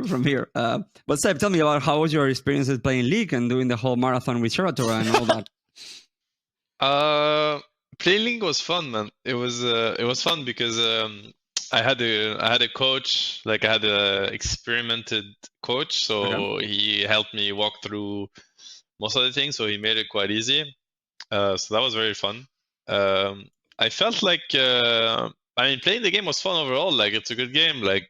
from here. But Ceb, tell me about how was your experiences playing League and doing the whole marathon with Sheratora and all that. Playing League was fun, man. It was fun because I had a coach, like I had a experimented coach, so he helped me walk through most of the things, so he made it quite easy. So that was very fun. I felt like I mean, playing the game was fun overall. Like it's a good game, like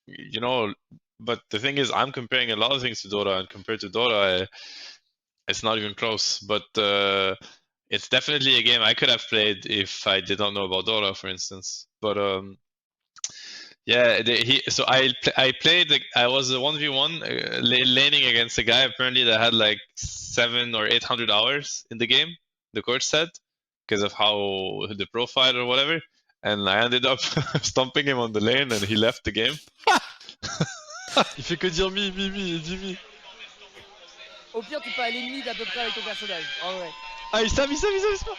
you know. But the thing is, I'm comparing a lot of things to Dota, and compared to Dota, it's not even close. But it's definitely a game I could have played if I did not know about Dota, for instance. But yeah, so I played. I was a 1v1 laning against a guy apparently that had like 700 or 800 hours in the game. The coach said because of how the profile or whatever, and I ended up stomping him on the lane, and he left the game. Il fait que dire mi, dis-mi. Au pire, tu peux aller mid à peu près avec ton personnage, en vrai. Ah, il savent pas.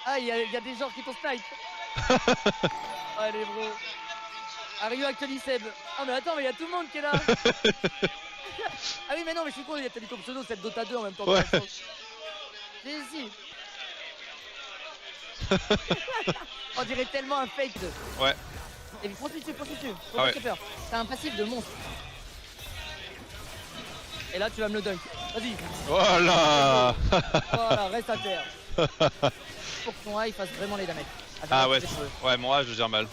Ah, il y a des gens qui t'ont snipe. Allez, bro. Are you actually Ceb? Ah, mais attends, mais il y a tout le monde qui est là. Ah oui, mais non, mais je suis con, il a mis ton pseudo, c'est Dota 2 en même temps. Ouais. Mais si. On dirait tellement un fake. Ouais. Et puis poursuis-tu. Faut pas peur. T'as un passif de monstre. Et là, tu vas me le dunk. Vas-y. Voilà. Voilà, reste à terre. Pour que ton A il fasse vraiment les damages. Ah ouais, ouais, mon A je gère mal.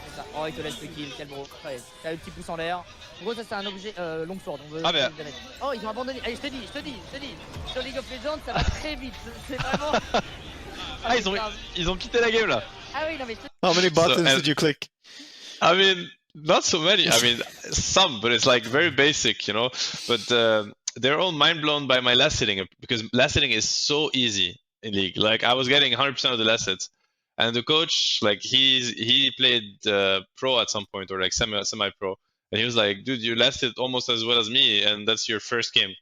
C'est ça. Oh, il te laisse le kill, quel bro. Ouais, t'as le petit pouce en l'air. En gros, ça c'est un objet long sword. On veut oh, ils ont abandonné. Allez, je te dis. Sur League of Legends, ça va très vite. C'est vraiment. Ah, ils ont quitté la game là. Ah oui, non mais. How many buttons did you click? I mean, not so many. I mean, some, but it's like very basic, you know. But they're all mind blown by my last hitting because last hitting is so easy in League. Like I was getting 100% of the last hits, and the coach, like he played pro at some point or like semi-pro, and he was like, "Dude, you last hit almost as well as me, and that's your first game."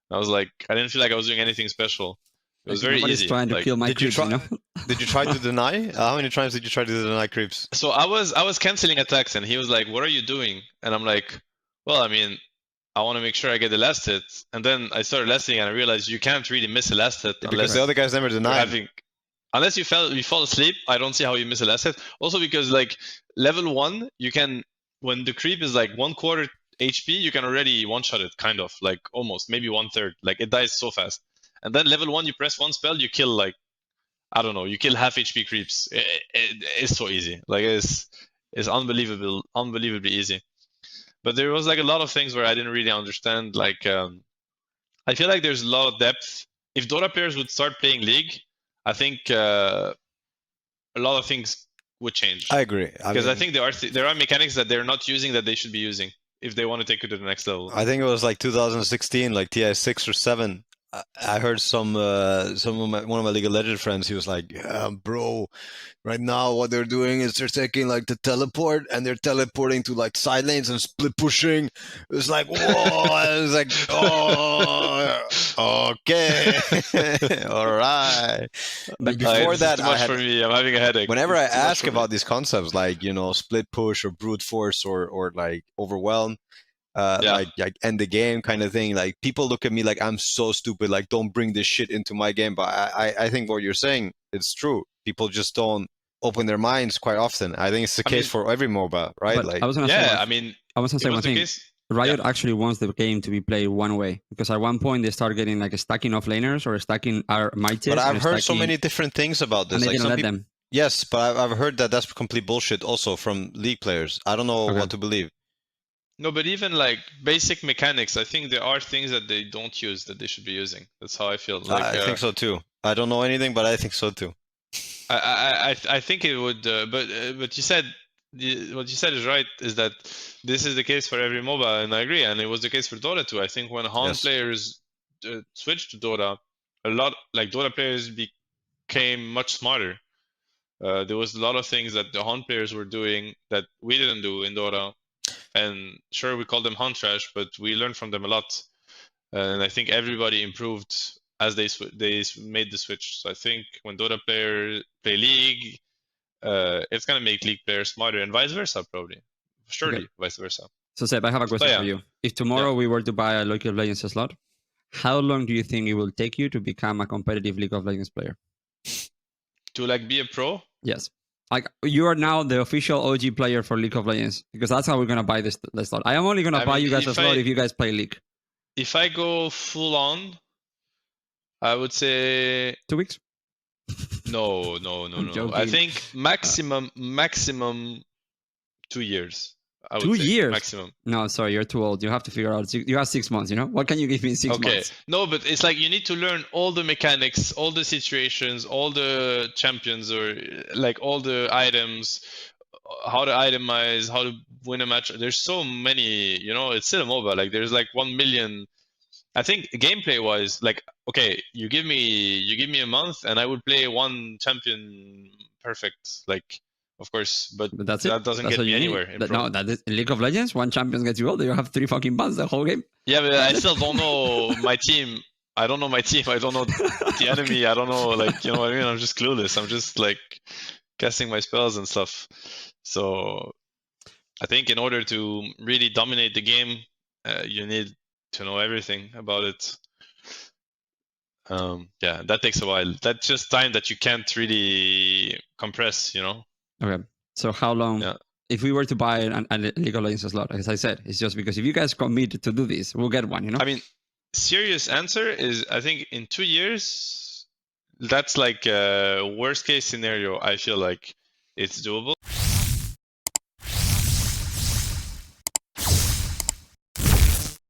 And I was like, I didn't feel like I was doing anything special. It was very easy. Trying to kill my creeps, you know? Did you try to deny? How many times did you try to deny creeps? So I was canceling attacks, and he was like, "What are you doing?" And I'm like, "Well, I mean, I want to make sure I get the last hit." And then I started last hitting, and I realized you can't really miss a last hit because the other guys never deny. Unless you fall asleep, I don't see how you miss a last hit. Also because like level 1, you can, when the creep is like 1/4 HP, you can already one-shot it, kind of, like almost, maybe 1/3. Like it dies so fast. And then level 1, you press one spell, you kill like, I don't know, you kill half HP creeps. It's so easy. Like it's unbelievably easy. But there was like a lot of things where I didn't really understand. Like I feel like there's a lot of depth. If Dota players would start playing League, I think a lot of things would change. I agree. Because I think there are mechanics that they're not using that they should be using if they want to take it to the next level. I think it was like 2016, like TI 6 or 7. I heard one of my League of Legends friends. He was like, "Bro, right now what they're doing is they're taking like the teleport and they're teleporting to like side lanes and split pushing." It was like, whoa! I was like, oh, okay, all right. But before that, too much for me. I'm having a headache. Whenever I ask about these concepts, like split push or brute force or like overwhelm. Like end the game kind of thing. Like people look at me like I'm so stupid. Like don't bring this shit into my game. But I think what you're saying it's true. People just don't open their minds quite often. I think it's the case for every MOBA, right? But like I was gonna say one thing. Riot actually wants the game to be played one way because at one point they start getting like a stacking offlaners or stacking our mighty. But I've heard so many different things about this. And they like didn't let them. Yes, but I've heard that that's complete bullshit also from League players. I don't know what to believe. No, but even like basic mechanics, I think there are things that they don't use that they should be using. That's how I feel. Like, I think so too. I don't know anything, but I think so too. I think it would, but what you said is right. Is that this is the case for every MOBA, and I agree. And it was the case for Dota too. I think when Han players switched to Dota, a lot like Dota players became much smarter. There was a lot of things that the Han players were doing that we didn't do in Dota. And sure, we call them hunt trash, but we learned from them a lot. And I think everybody improved as they made the switch. So I think when Dota players play League, it's gonna make League players smarter, and vice versa, probably. Surely, vice versa. So Ceb, I have a question for you. If tomorrow we were to buy a League of Legends slot, how long do you think it will take you to become a competitive League of Legends player? To like be a pro? Yes. Like you are now the official OG player for League of Legends, because that's how we're gonna buy this slot. I am only gonna buy you guys a slot if you guys play League. If I go full on, I would say 2 weeks. No. I think maximum 2 years. 2 years maximum. No, sorry, you're too old. You have to figure out. You have 6 months. You know what can you give me in 6 months? Okay, no, but it's like you need to learn all the mechanics, all the situations, all the champions, or like all the items, how to itemize, how to win a match. There's so many. You know, it's still a MOBA. Like there's like 1 million. I think gameplay wise, like okay, you give me a month and I would play one champion perfect. Like. Of course, but that's that doesn't get me anywhere. No, that is in League of Legends. One champion gets you all. You have 3 fucking bans the whole game. Yeah, but I still don't know my team. I don't know my team. I don't know the enemy. I don't know, like, you know what I mean? I'm just clueless. I'm just like casting my spells and stuff. So I think in order to really dominate the game, you need to know everything about it. Yeah, that takes a while. That's just time that you can't really compress, you know? Okay, so how long? Yeah. If we were to buy a League of Legends slot, as I said, it's just because if you guys commit to do this, we'll get one. You know. I mean, serious answer is I think in 2 years, that's like a worst case scenario. I feel like it's doable.